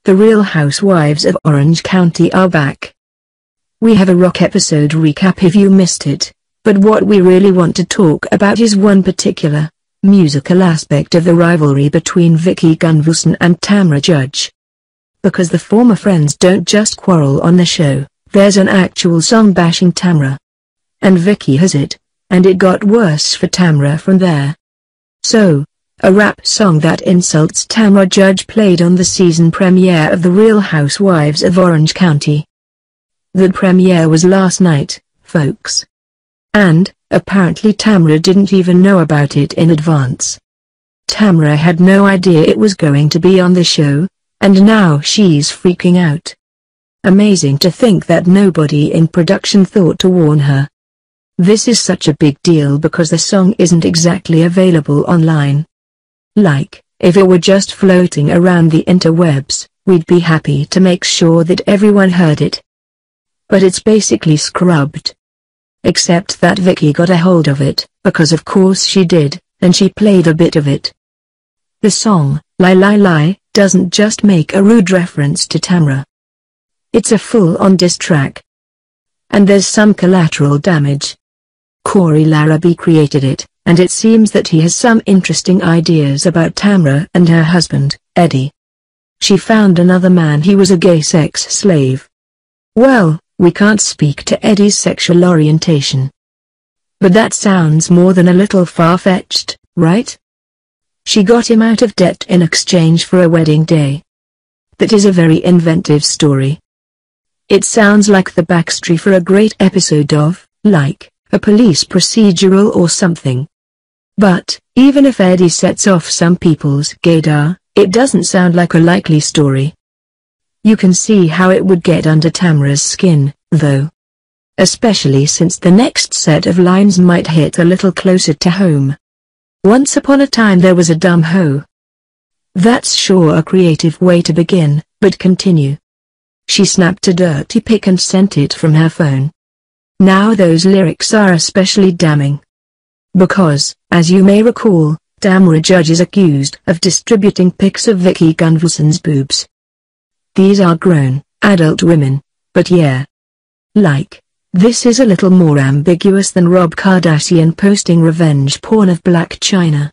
The Real Housewives of Orange County are back. We have a rock episode recap if you missed it, but what we really want to talk about is one particular, musical aspect of the rivalry between Vicky Gunvalson and Tamra Judge. Because the former friends don't just quarrel on the show, there's an actual song bashing Tamra. And Vicky has it, and it got worse for Tamra from there. So, a rap song that insults Tamra Judge played on the season premiere of The Real Housewives of Orange County. The premiere was last night, folks. And, apparently Tamra didn't even know about it in advance. Tamra had no idea it was going to be on the show, and now she's freaking out. Amazing to think that nobody in production thought to warn her. This is such a big deal because the song isn't exactly available online. Like, if it were just floating around the interwebs, we'd be happy to make sure that everyone heard it. But it's basically scrubbed. Except that Vicky got a hold of it, because of course she did, and she played a bit of it. The song, Lie Lie Lie, doesn't just make a rude reference to Tamra. It's a full-on diss track. And there's some collateral damage. Corey Larrabee created it, and it seems that he has some interesting ideas about Tamra and her husband, Eddie. She found another man. He was a gay sex slave. Well, we can't speak to Eddie's sexual orientation. But that sounds more than a little far-fetched, right? She got him out of debt in exchange for a wedding day. That is a very inventive story. It sounds like the backstory for a great episode of, like, a police procedural or something. But, even if Eddie sets off some people's gaydar, it doesn't sound like a likely story. You can see how it would get under Tamra's skin, though. Especially since the next set of lines might hit a little closer to home. Once upon a time there was a dumb hoe. That's sure a creative way to begin, but continue. She snapped a dirty pic and sent it from her phone. Now those lyrics are especially damning. Because, as you may recall, Tamra Judge is accused of distributing pics of Vicky Gunvalson's boobs. These are grown, adult women, but yeah. Like, this is a little more ambiguous than Rob Kardashian posting revenge porn of Blac Chyna.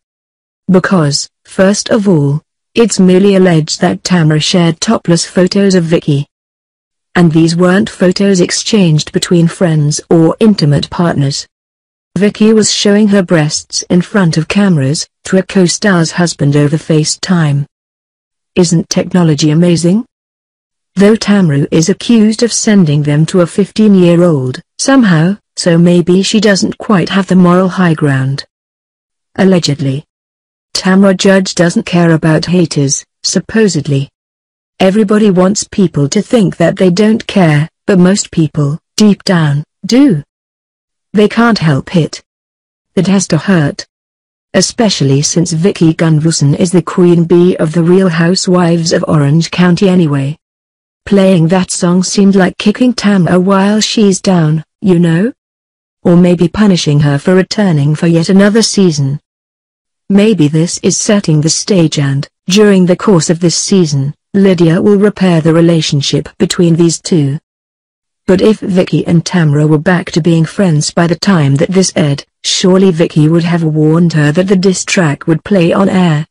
Because, first of all, it's merely alleged that Tamra shared topless photos of Vicky. And these weren't photos exchanged between friends or intimate partners. Vicky was showing her breasts in front of cameras, to a co-star's husband over FaceTime. Isn't technology amazing? Though Tamra is accused of sending them to a 15-year-old, somehow, so maybe she doesn't quite have the moral high ground. Allegedly. Tamra Judge doesn't care about haters, supposedly. Everybody wants people to think that they don't care, but most people, deep down, do. They can't help it. That has to hurt. Especially since Vicky Gunvalson is the queen bee of the Real Housewives of Orange County anyway. Playing that song seemed like kicking Tamra while she's down, you know? Or maybe punishing her for returning for yet another season. Maybe this is setting the stage and, during the course of this season, Lydia will repair the relationship between these two. But if Vicky and Tamra were back to being friends by the time that this aired, surely Vicky would have warned her that the diss track would play on air,